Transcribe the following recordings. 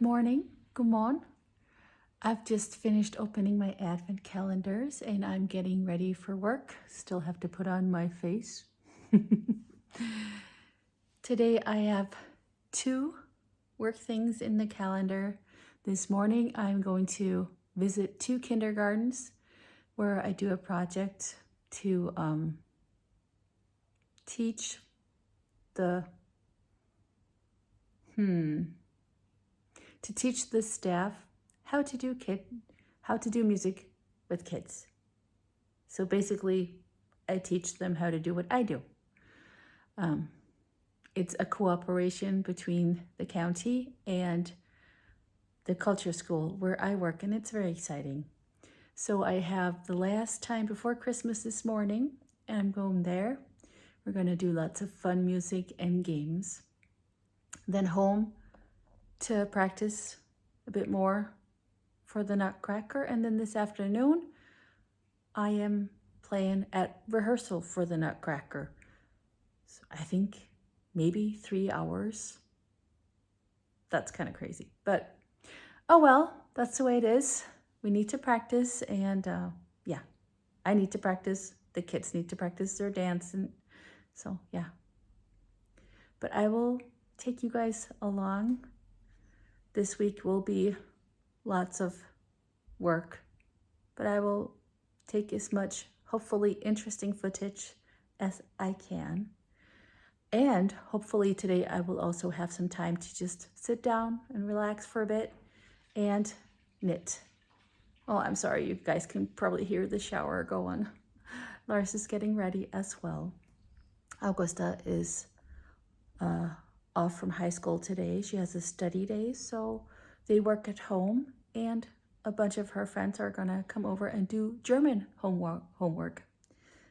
morning. Good morning. I've just finished opening my advent calendars and I'm getting ready for work. Still have to put on my face. Today I have 2 work things in the calendar. This morning I'm going to visit 2 kindergartens where I do a project to teach the staff how to do music with kids. So basically, I teach them how to do what I do. It's a cooperation between the county and the culture school where I work, and it's very exciting. So I have the last time before Christmas this morning, and I'm going there. We're going to do lots of fun music and games. Then home to practice a bit more for the Nutcracker, and then this afternoon I am playing at rehearsal for the Nutcracker. So I think maybe 3 hours. That's kind of crazy, but oh well, that's the way it is. We need to practice, and yeah, I need to practice. The kids need to practice their dance, and so yeah. But I will take you guys along. This week will be lots of work, but I will take as much, hopefully, interesting footage as I can. And hopefully today I will also have some time to just sit down and relax for a bit and knit. Oh, I'm sorry, you guys can probably hear the shower going. Lars is getting ready as well. Augusta is off from high school today. She has a study day, so they work at home, and a bunch of her friends are gonna come over and do German homework.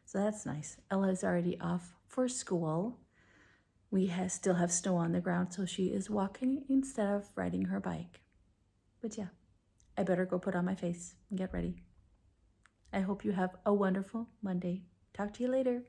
So that's nice. Ella is already off for school. We still have snow on the ground, so she is walking instead of riding her bike. But yeah, I better go put on my face and get ready. I hope you have a wonderful Monday. Talk to you later.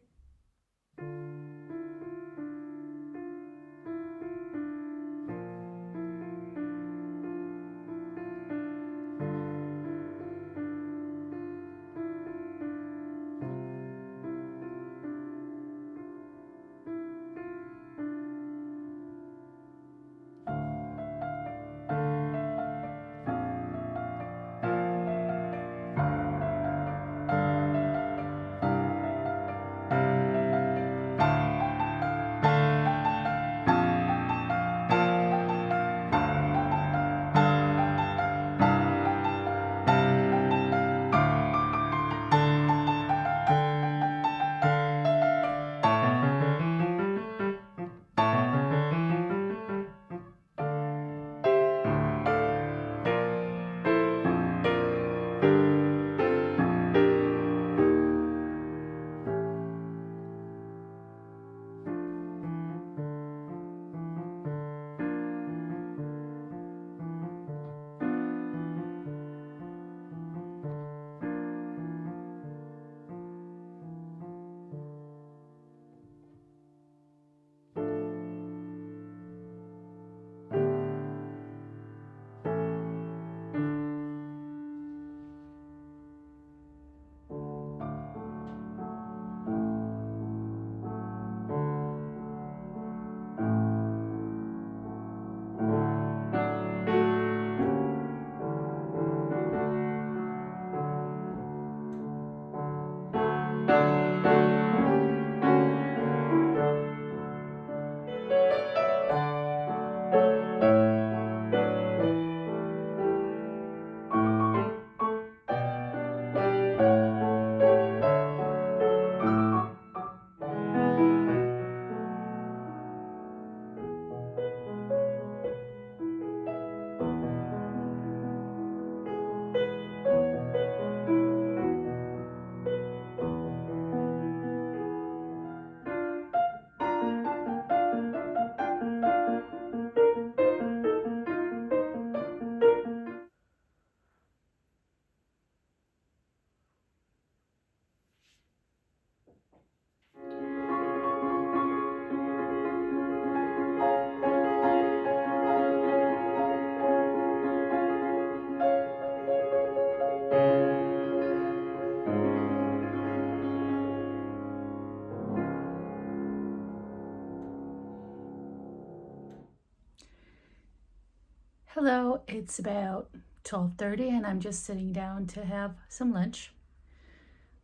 It's about 12:30 and I'm just sitting down to have some lunch.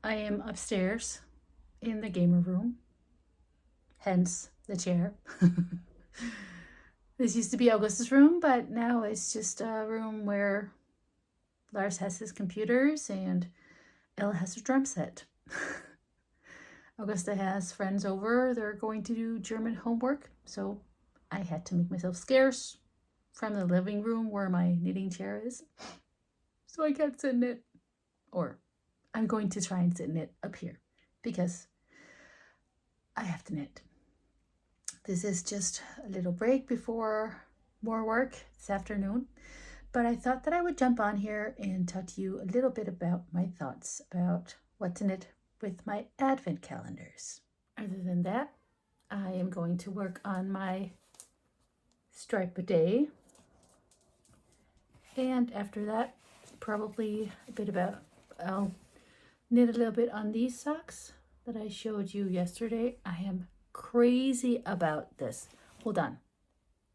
I am upstairs in the gamer room, hence the chair. This used to be Augustus' room, but now it's just a room where Lars has his computers and Ella has her drum set. Augusta has friends over. They're going to do German homework, so I had to make myself scarce from the living room where my knitting chair is. So I can't sit in it. Or I'm going to try and sit in it up here because I have to knit. This is just a little break before more work this afternoon. But I thought that I would jump on here and talk to you a little bit about my thoughts about what to knit with my advent calendars. Other than that, I am going to work on my stripe a day. And after that, probably I'll knit a little bit on these socks that I showed you yesterday. I am crazy about this. Hold on.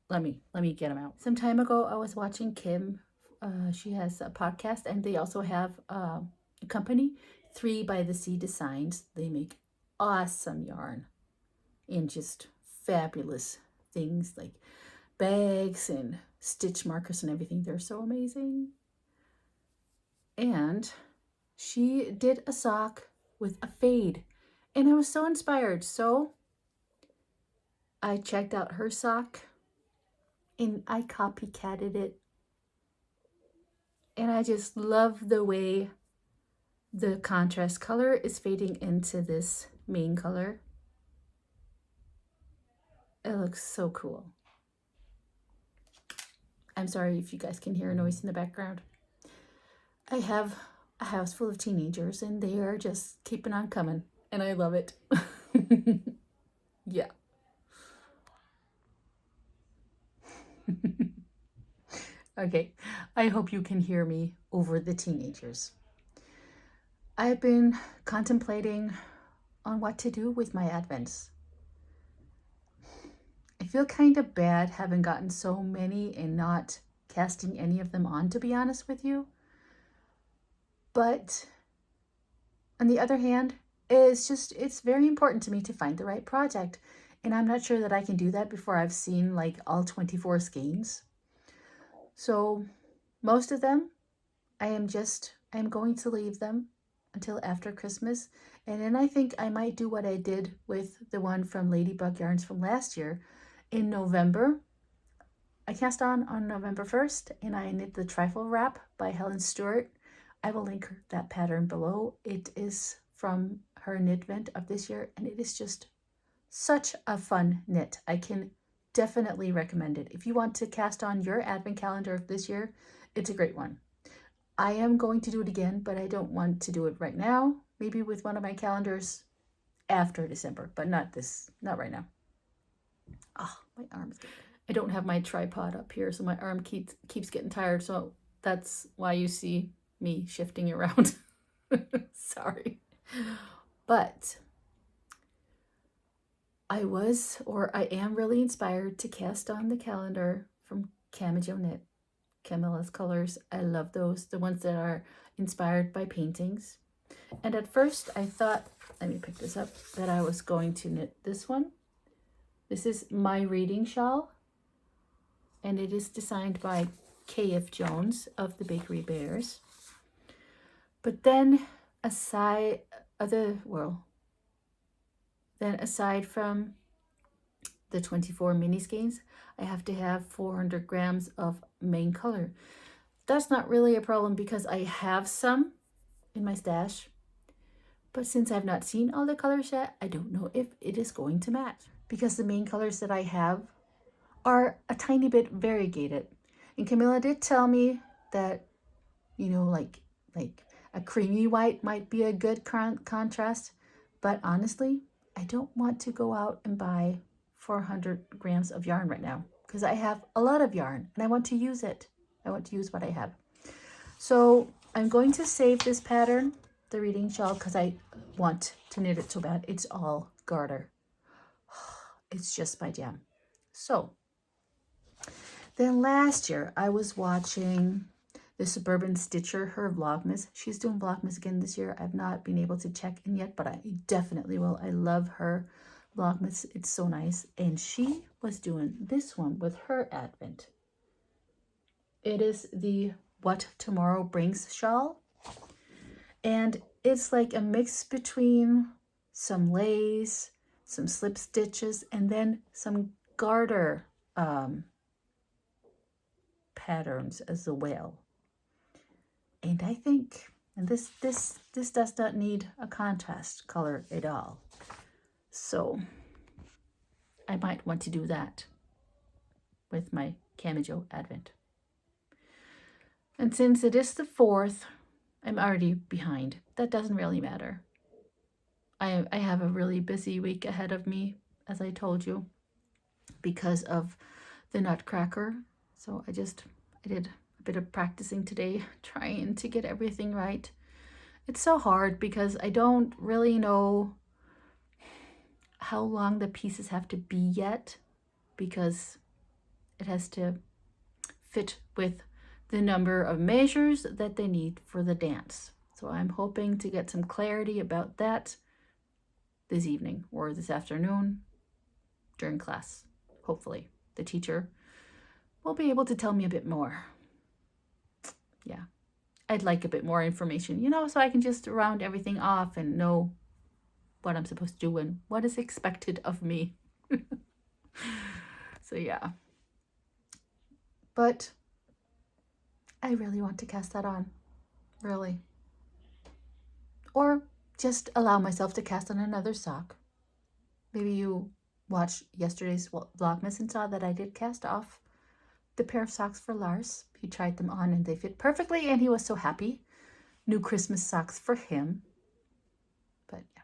Let me get them out. Some time ago, I was watching Kim. She has a podcast, and they also have a company, 3 by the Sea Designs. They make awesome yarn and just fabulous things like bags and stitch markers and everything. They're so amazing. And she did a sock with a fade, and I was so inspired. So I checked out her sock and I copycatted it. And I just love the way the contrast color is fading into this main color. It looks so cool. I'm sorry if you guys can hear a noise in the background. I have a house full of teenagers and they are just keeping on coming, and I love it. Yeah. Okay, I hope you can hear me over the teenagers. I've been contemplating on what to do with my advents. I feel kind of bad having gotten so many and not casting any of them on, to be honest with you. But on the other hand, it's very important to me to find the right project. And I'm not sure that I can do that before I've seen like all 24 skeins. So most of them, I'm going to leave them until after Christmas. And then I think I might do what I did with the one from Ladybug Yarns from last year in November. I cast on November 1st and I knit the Trifle Wrap by Helen Stewart. I will link that pattern below. It is from her knit vent of this year, and it is just such a fun knit. I can definitely recommend it. If you want to cast on your advent calendar of this year, it's a great one. I am going to do it again, but I don't want to do it right now. Maybe with one of my calendars after December, but not right now. Oh, my arm's getting... I don't have my tripod up here, so my arm keeps getting tired, so that's why you see me shifting around. Sorry. But I am really inspired to cast on the calendar from Camajo Knit. Camilla's colors. I love those, the ones that are inspired by paintings. And at first I thought, let me pick this up, that I was going to knit this one. This is My Reading Shawl, and it is designed by K.F. Jones of the Bakery Bears. But then aside from the 24 mini skeins, I have to have 400 grams of main color. That's not really a problem because I have some in my stash. But since I've not seen all the colors yet, I don't know if it is going to match, because the main colors that I have are a tiny bit variegated. And Camilla did tell me that, like a creamy white might be a good contrast. But honestly, I don't want to go out and buy 400 grams of yarn right now because I have a lot of yarn and I want to use it. I want to use what I have. So I'm going to save this pattern, the reading shawl, because I want to knit it so bad. It's all garter. It's just my jam. So Then last year, I was watching the Suburban Stitcher, her Vlogmas. She's doing Vlogmas again this year. I've not been able to check in yet, but I definitely will. I love her Vlogmas. It's so nice. And she was doing this one with her Advent. It is the What Tomorrow Brings shawl. And it's like a mix between some lace, some slip stitches, and then some garter patterns as well. And I think, and this does not need a contrast color at all. So I might want to do that with my Camajo Advent. And since it is the 4th, I'm already behind. That doesn't really matter. I have a really busy week ahead of me, as I told you, because of the Nutcracker. So I did a bit of practicing today, trying to get everything right. It's so hard because I don't really know how long the pieces have to be yet, because it has to fit with the number of measures that they need for the dance. So I'm hoping to get some clarity about that this evening or this afternoon during class. Hopefully the teacher will be able to tell me a bit more. Yeah, I'd like a bit more information, you know, so I can just round everything off and know what I'm supposed to do and what is expected of me. So yeah. But I really want to cast that on, really. Or just allow myself to cast on another sock. Maybe you watched yesterday's Vlogmas and saw that I did cast off the pair of socks for Lars. He tried them on and they fit perfectly and he was so happy. New Christmas socks for him. But yeah,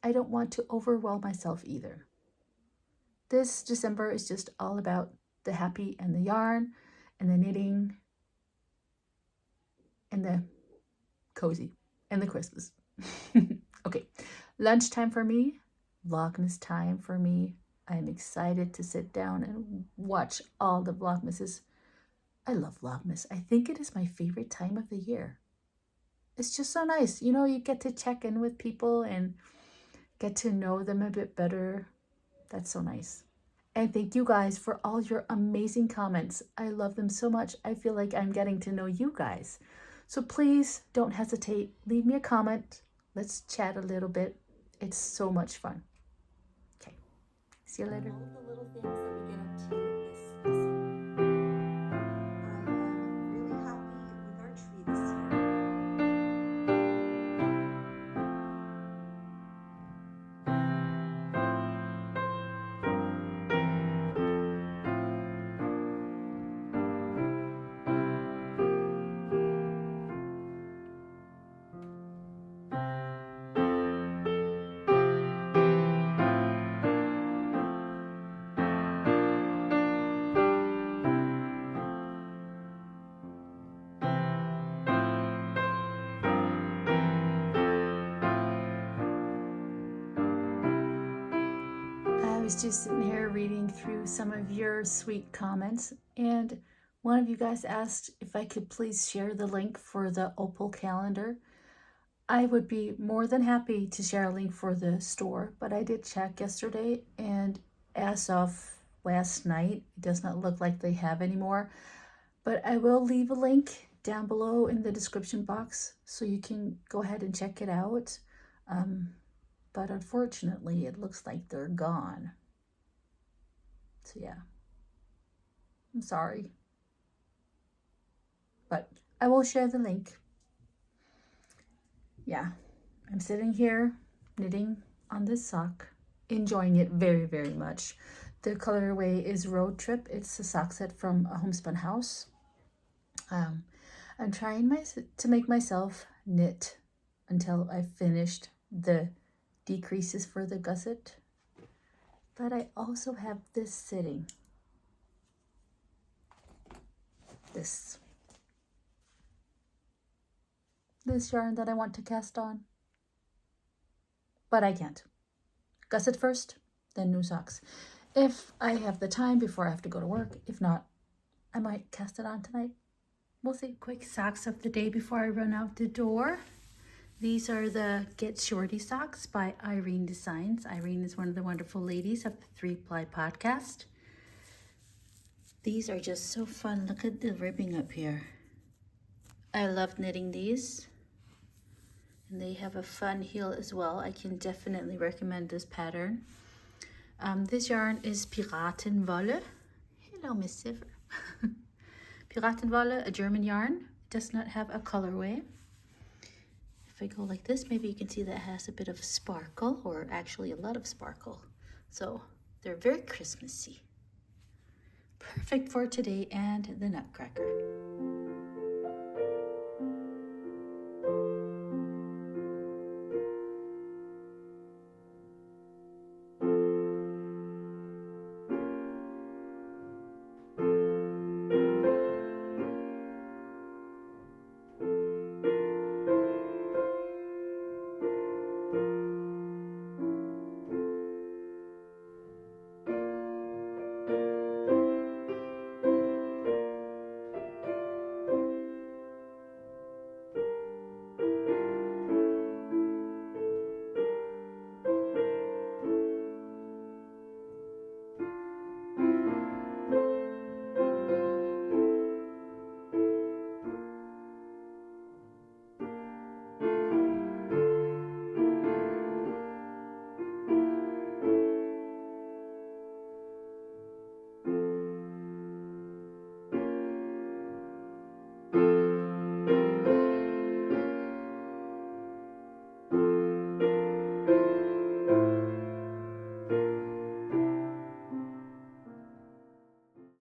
I don't want to overwhelm myself either. This December is just all about the happy and the yarn and the knitting and the cozy and the Christmas. Okay, lunchtime for me, Vlogmas time for me. I'm excited to sit down and watch all the Vlogmases. I love Vlogmas. I think it is my favorite time of the year. It's just so nice. You know, you get to check in with people and get to know them a bit better. That's so nice. And thank you guys for all your amazing comments. I love them so much. I feel like I'm getting to know you guys. So please don't hesitate. Leave me a comment. Let's chat a little bit. It's so much fun. Okay. See you later. All the little things that we get up to this summer. I am really happy with our tree this year. I was just sitting here reading through some of your sweet comments, and one of you guys asked if I could please share the link for the Opal calendar. I would be more than happy to share a link for the store, but I did check yesterday, and as of last night, it does not look like they have any more. But I will leave a link down below in the description box so you can go ahead and check it out. But unfortunately, it looks like they're gone. So yeah, I'm sorry. But I will share the link. Yeah, I'm sitting here knitting on this sock, enjoying it very, very much. The colorway is Road Trip. It's a sock set from a Homespun House. I'm trying to make myself knit until I've finished the decreases for the gusset. But I also have this sitting. This yarn that I want to cast on. But I can't. Gusset first, then new socks. If I have the time before I have to go to work. If not, I might cast it on tonight. We'll see. Quick socks of the day before I run out the door. These are the Get Shorty socks by Irene Designs. Irene is one of the wonderful ladies of the 3-Ply podcast. These are just so fun. Look at the ribbing up here. I love knitting these. And they have a fun heel as well. I can definitely recommend this pattern. This yarn is Piratenwolle. Hello, Miss Silver. Piratenwolle, a German yarn. It does not have a colorway. If I go like this, maybe you can see that it has a bit of sparkle, or actually a lot of sparkle. So they're very Christmassy. Perfect for today and the Nutcracker.